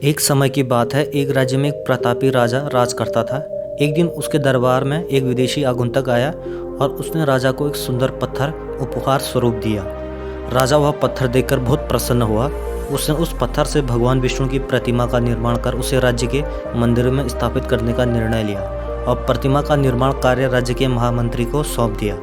एक समय की बात है। एक राज्य में एक प्रतापी राजा राज करता था। एक दिन उसके दरबार में एक विदेशी आगंतुक आया और उसने राजा को एक सुंदर पत्थर उपहार स्वरूप दिया। राजा वह पत्थर देखकर बहुत प्रसन्न हुआ। उसने उस पत्थर से भगवान विष्णु की प्रतिमा का निर्माण कर उसे राज्य के मंदिर में स्थापित करने का निर्णय लिया और प्रतिमा का निर्माण कार्य राज्य के महामंत्री को सौंप दिया।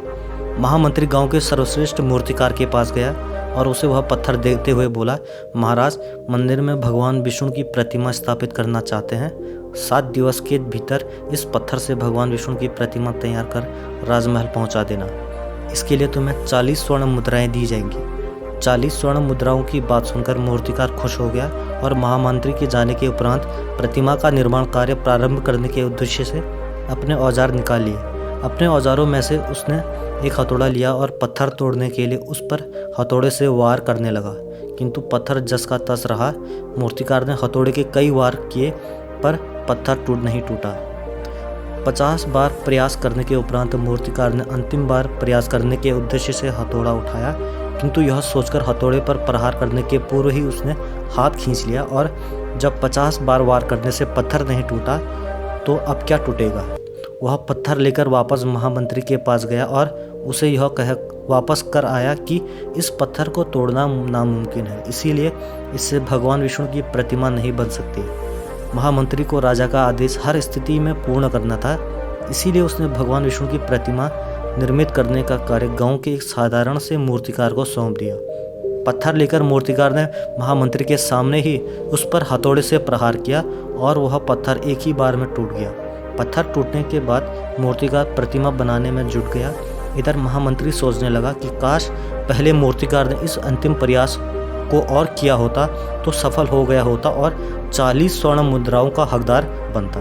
महामंत्री गांव के सर्वश्रेष्ठ मूर्तिकार के पास गया और उसे वह पत्थर देखते हुए बोला, महाराज, मंदिर में भगवान विष्णु की प्रतिमा स्थापित करना चाहते हैं। 7 दिवस के भीतर इस पत्थर से भगवान विष्णु की प्रतिमा तैयार कर राजमहल पहुंचा देना। इसके लिए तुम्हें 40 स्वर्ण मुद्राएं दी जाएंगी। 40 स्वर्ण मुद्राओं की बात सुनकर मूर्तिकार खुश हो गया और महामंत्री के जाने के उपरांत प्रतिमा का निर्माण कार्य प्रारंभ करने के उद्देश्य से अपने औजार निकाल लिए। अपने औजारों में से उसने एक हथौड़ा लिया और पत्थर तोड़ने के लिए उस पर हथौड़े से वार करने लगा, किंतु पत्थर जस का तस रहा। मूर्तिकार ने हथौड़े के कई वार किए पर पत्थर नहीं टूटा। 50 बार प्रयास करने के उपरांत मूर्तिकार ने अंतिम बार प्रयास करने के उद्देश्य से हथौड़ा उठाया, किंतु यह सोचकर हथौड़े पर प्रहार करने के पूर्व ही उसने हाथ खींच लिया और जब 50 बार वार करने से पत्थर नहीं टूटा तो अब क्या टूटेगा। वह पत्थर लेकर वापस महामंत्री के पास गया और उसे यह कह वापस कर आया कि इस पत्थर को तोड़ना नामुमकिन है, इसीलिए इससे भगवान विष्णु की प्रतिमा नहीं बन सकती। महामंत्री को राजा का आदेश हर स्थिति में पूर्ण करना था, इसीलिए उसने भगवान विष्णु की प्रतिमा निर्मित करने का कार्य गांव के एक साधारण से मूर्तिकार को सौंप दिया। पत्थर लेकर मूर्तिकार ने महामंत्री के सामने ही उस पर हथौड़े से प्रहार किया और वह पत्थर एक ही बार में टूट गया। पत्थर टूटने के बाद मूर्तिकार प्रतिमा बनाने में जुट गया। इधर महामंत्री सोचने लगा कि काश पहले मूर्तिकार ने इस अंतिम प्रयास को और किया होता तो सफल हो गया होता और 40 स्वर्ण मुद्राओं का हकदार बनता।